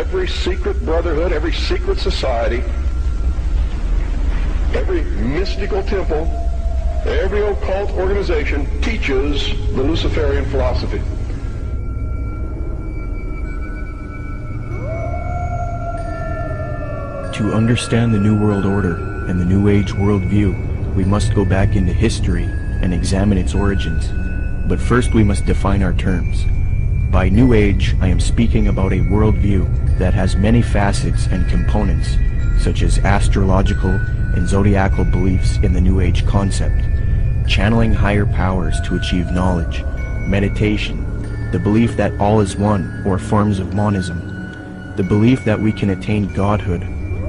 every secret brotherhood, every secret society, every mystical temple, every occult organization teaches the Luciferian philosophy. To understand the New World Order and the New Age worldview, we must go back into history and examine its origins. But first we must define our terms. By New Age, I am speaking about a worldview that has many facets and components, such as astrological and zodiacal beliefs in the New Age concept, channeling higher powers to achieve knowledge, meditation, the belief that all is one or forms of monism, the belief that we can attain godhood,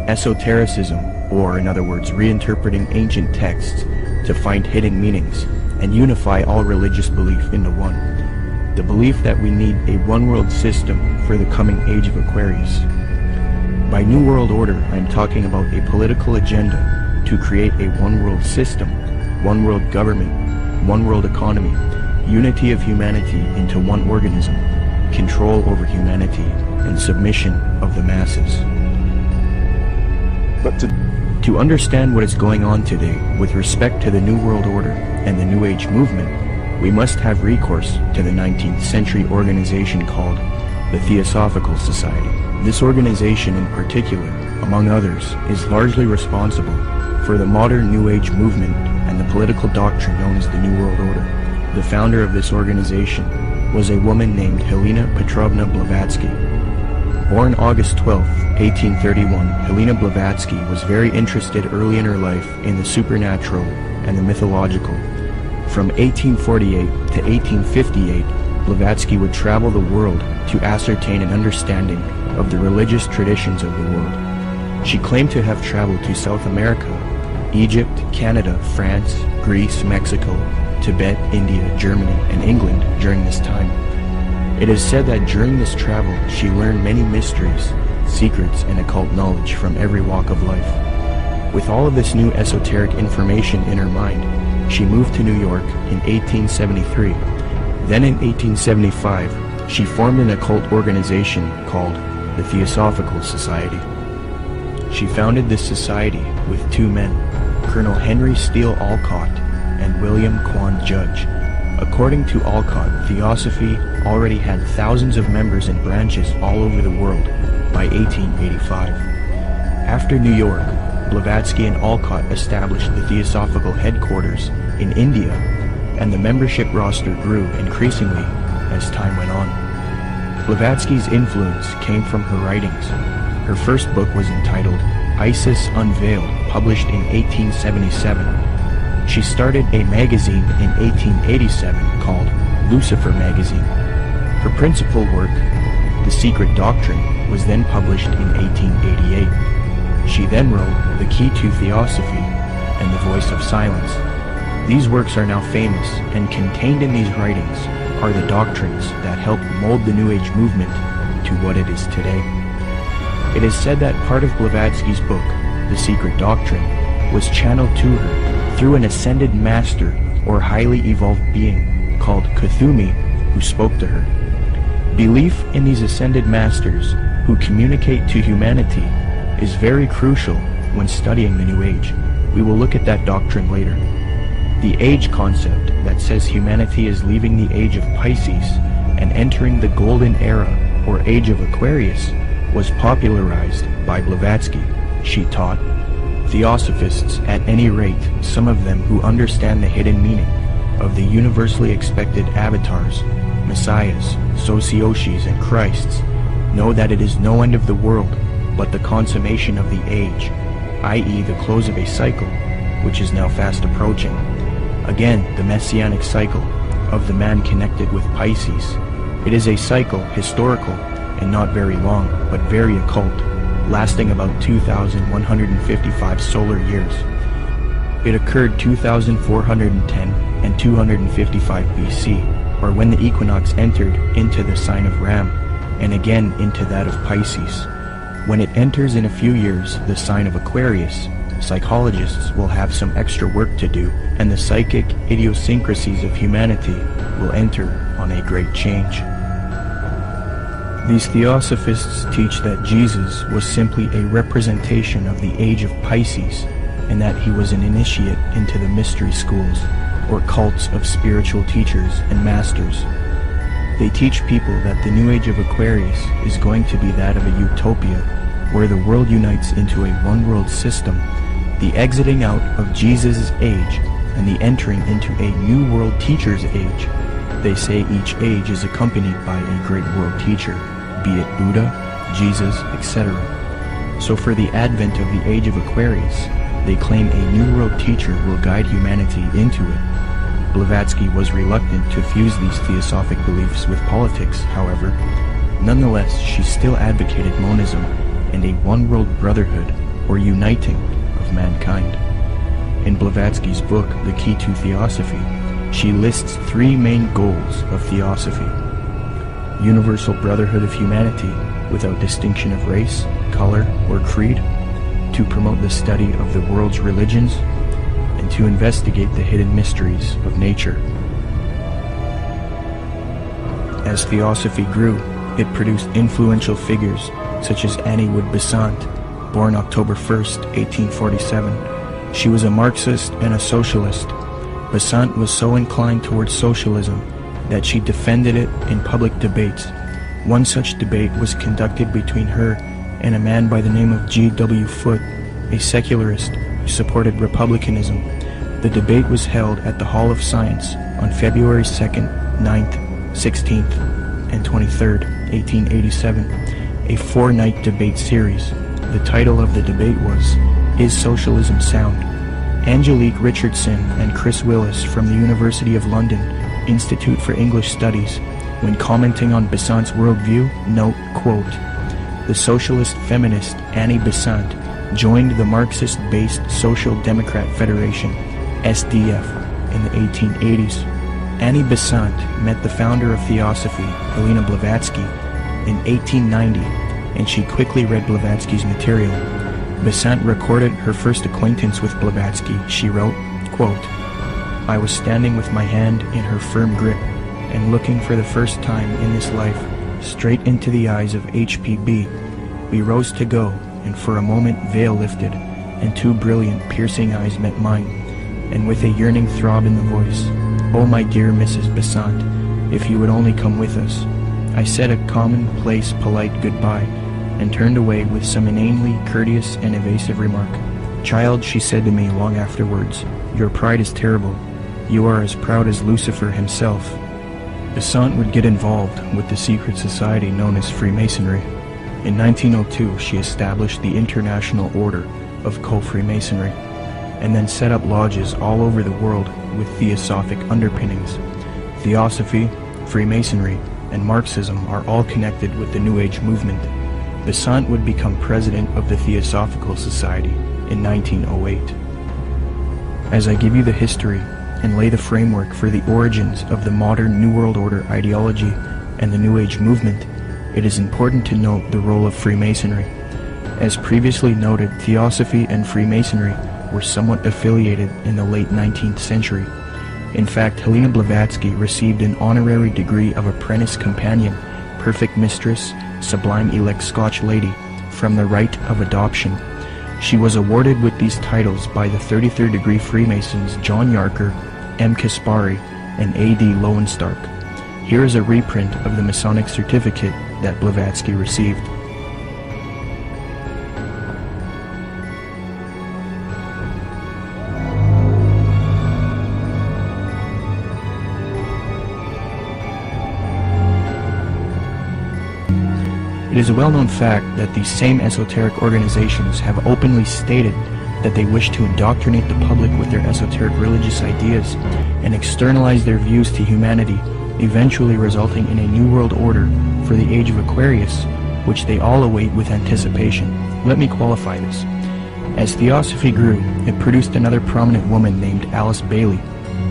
esotericism, or in other words, reinterpreting ancient texts to find hidden meanings and unify all religious belief into one. The belief that we need a one-world system for the coming age of Aquarius. By New World Order, I am talking about a political agenda to create a one-world system, one-world government, one-world economy, unity of humanity into one organism, control over humanity, and submission of the masses. But to understand what is going on today with respect to the New World Order and the New Age movement, we must have recourse to the 19th century organization called the Theosophical Society. This organization in particular, among others, is largely responsible for the modern New Age movement and the political doctrine known as the New World Order. The founder of this organization was a woman named Helena Petrovna Blavatsky. Born August 12, 1831, Helena Blavatsky was very interested early in her life in the supernatural and the mythological. From 1848 to 1858, Blavatsky would travel the world to ascertain an understanding of the religious traditions of the world. She claimed to have traveled to South America, Egypt, Canada, France, Greece, Mexico, Tibet, India, Germany, and England during this time. It is said that during this travel she learned many mysteries, secrets, and occult knowledge from every walk of life. With all of this new esoteric information in her mind, she moved to New York in 1873. Then in 1875, she formed an occult organization called the Theosophical Society. She founded this society with two men, Colonel Henry Steele Olcott and William Quan Judge. According to Olcott, Theosophy already had thousands of members and branches all over the world by 1885. After New York, Blavatsky and Olcott established the Theosophical headquarters in India, and the membership roster grew increasingly as time went on. Blavatsky's influence came from her writings. Her first book was entitled Isis Unveiled, published in 1877. She started a magazine in 1887 called Lucifer Magazine. Her principal work, The Secret Doctrine, was then published in 1888. She then wrote The Key to Theosophy and The Voice of Silence. These works are now famous, and contained in these writings are the doctrines that helped mold the New Age movement to what it is today. It is said that part of Blavatsky's book, The Secret Doctrine, was channeled to her through an ascended master or highly evolved being called Kuthumi, who spoke to her. Belief in these ascended masters who communicate to humanity is very crucial when studying the New Age. We will look at that doctrine later. The age concept that says humanity is leaving the age of Pisces and entering the golden era or age of Aquarius was popularized by Blavatsky. She taught Theosophists, at any rate, some of them who understand the hidden meaning of the universally expected avatars, messiahs, socioshis, and Christs, know that it is no end of the world, but the consummation of the age, i.e. the close of a cycle, which is now fast approaching. Again, the messianic cycle of the man connected with Pisces. It is a cycle, historical, and not very long, but very occult, lasting about 2,155 solar years. It occurred 2,410 and 255 BC, or when the equinox entered into the sign of Ram, and again into that of Pisces. When it enters in a few years the sign of Aquarius, psychologists will have some extra work to do, and the psychic idiosyncrasies of humanity will enter on a great change. These theosophists teach that Jesus was simply a representation of the age of Pisces, and that he was an initiate into the mystery schools, or cults of spiritual teachers and masters. They teach people that the new age of Aquarius is going to be that of a utopia, where the world unites into a one-world system, the exiting out of Jesus' age, and the entering into a new world teacher's age. They say each age is accompanied by a great world teacher, be it Buddha, Jesus, etc. So for the advent of the age of Aquarius, they claim a new world teacher will guide humanity into it. Blavatsky was reluctant to fuse these theosophic beliefs with politics, however. Nonetheless, she still advocated monism and a one-world brotherhood, or uniting, of mankind. In Blavatsky's book, The Key to Theosophy, she lists three main goals of theosophy: universal brotherhood of humanity without distinction of race, color, or creed, to promote the study of the world's religions, and to investigate the hidden mysteries of nature. As theosophy grew, it produced influential figures such as Annie Wood Besant, born October 1st, 1847. She was a Marxist and a socialist. Besant was so inclined towards socialism that she defended it in public debates. One such debate was conducted between her and a man by the name of G.W. Foote, a secularist who supported republicanism. The debate was held at the Hall of Science on February 2nd, 9th, 16th, and 23rd, 1887, a 4-night debate series. The title of the debate was, "Is Socialism Sound?" Angelique Richardson and Chris Willis from the University of London Institute for English Studies, when commenting on Besant's worldview, note, quote, "The socialist feminist Annie Besant joined the Marxist-based Social Democrat Federation, SDF, in the 1880s. Annie Besant met the founder of Theosophy, Helena Blavatsky, in 1890, and she quickly read Blavatsky's material. Besant recorded her first acquaintance with Blavatsky. She wrote, quote, "I was standing with my hand in her firm grip and looking for the first time in this life straight into the eyes of H.P.B. We rose to go, and for a moment veil lifted, and two brilliant, piercing eyes met mine, and with a yearning throb in the voice, 'Oh, my dear Mrs. Besant, if you would only come with us.' I said a commonplace, polite goodbye, and turned away with some inanely courteous and evasive remark. 'Child,' she said to me long afterwards, 'your pride is terrible. You are as proud as Lucifer himself.'" Besant would get involved with the secret society known as Freemasonry. In 1902, she established the International Order of Co-Freemasonry, and then set up lodges all over the world with theosophic underpinnings. Theosophy, Freemasonry, and Marxism are all connected with the New Age movement. Besant would become president of the Theosophical Society in 1908. As I give you the history and lay the framework for the origins of the modern New World Order ideology and the New Age movement, it is important to note the role of Freemasonry. As previously noted, Theosophy and Freemasonry were somewhat affiliated in the late 19th century. In fact, Helena Blavatsky received an honorary degree of Apprentice Companion, Perfect Mistress, Sublime Elect Scotch Lady, from the Rite of Adoption. She was awarded with these titles by the 33rd degree Freemasons John Yarker, M. Kaspari, and A.D. Lowenstock. Here is a reprint of the Masonic certificate that Blavatsky received. It is a well-known fact that these same esoteric organizations have openly stated that they wish to indoctrinate the public with their esoteric religious ideas and externalize their views to humanity, eventually resulting in a new world order for the age of Aquarius, which they all await with anticipation. Let me qualify this. As Theosophy grew, it produced another prominent woman named Alice Bailey,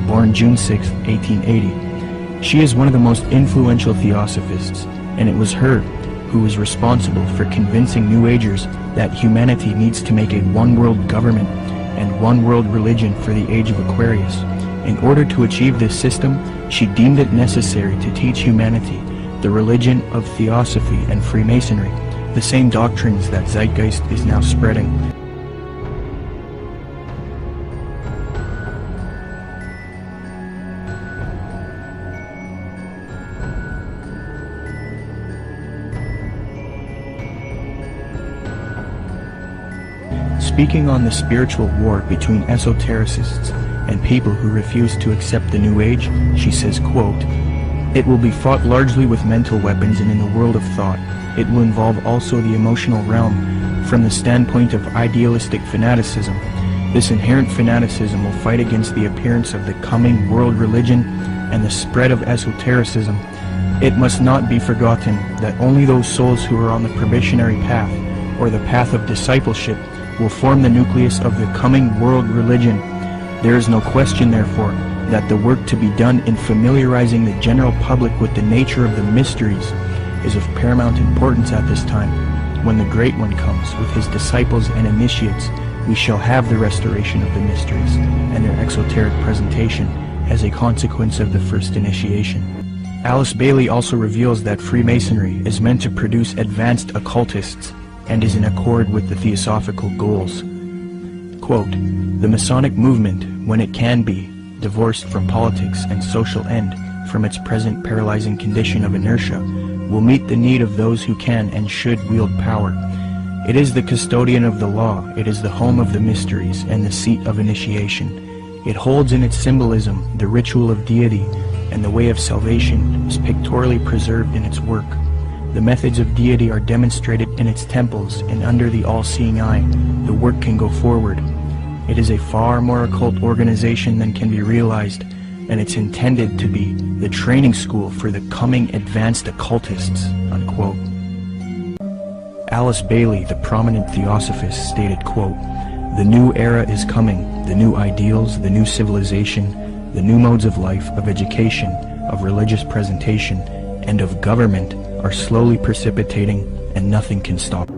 born June 6, 1880. She is one of the most influential Theosophists, and it was her who was responsible for convincing New Agers that humanity needs to make a one-world government and one-world religion for the age of Aquarius. In order to achieve this system, she deemed it necessary to teach humanity the religion of Theosophy and Freemasonry, the same doctrines that Zeitgeist is now spreading. Speaking on the spiritual war between esotericists and people who refuse to accept the New Age, she says, quote, "It will be fought largely with mental weapons and in the world of thought. It will involve also the emotional realm from the standpoint of idealistic fanaticism. This inherent fanaticism will fight against the appearance of the coming world religion and the spread of esotericism. It must not be forgotten that only those souls who are on the probationary path, or the path of discipleship, will form the nucleus of the coming world religion. There is no question, therefore, that the work to be done in familiarizing the general public with the nature of the mysteries is of paramount importance at this time. When the Great One comes with his disciples and initiates, we shall have the restoration of the mysteries and their exoteric presentation as a consequence of the first initiation." Alice Bailey also reveals that Freemasonry is meant to produce advanced occultists and is in accord with the theosophical goals. Quote, "The Masonic movement, when it can be, divorced from politics and social end from its present paralyzing condition of inertia, will meet the need of those who can and should wield power. It is the custodian of the law, it is the home of the mysteries and the seat of initiation. It holds in its symbolism the ritual of deity, and the way of salvation is pictorially preserved in its work. The methods of deity are demonstrated in its temples, and under the all-seeing eye, the work can go forward. It is a far more occult organization than can be realized, and it's intended to be the training school for the coming advanced occultists." Unquote. Alice Bailey, the prominent theosophist, stated, quote, "The new era is coming, the new ideals, the new civilization, the new modes of life, of education, of religious presentation, and of government are slowly precipitating, and nothing can stop."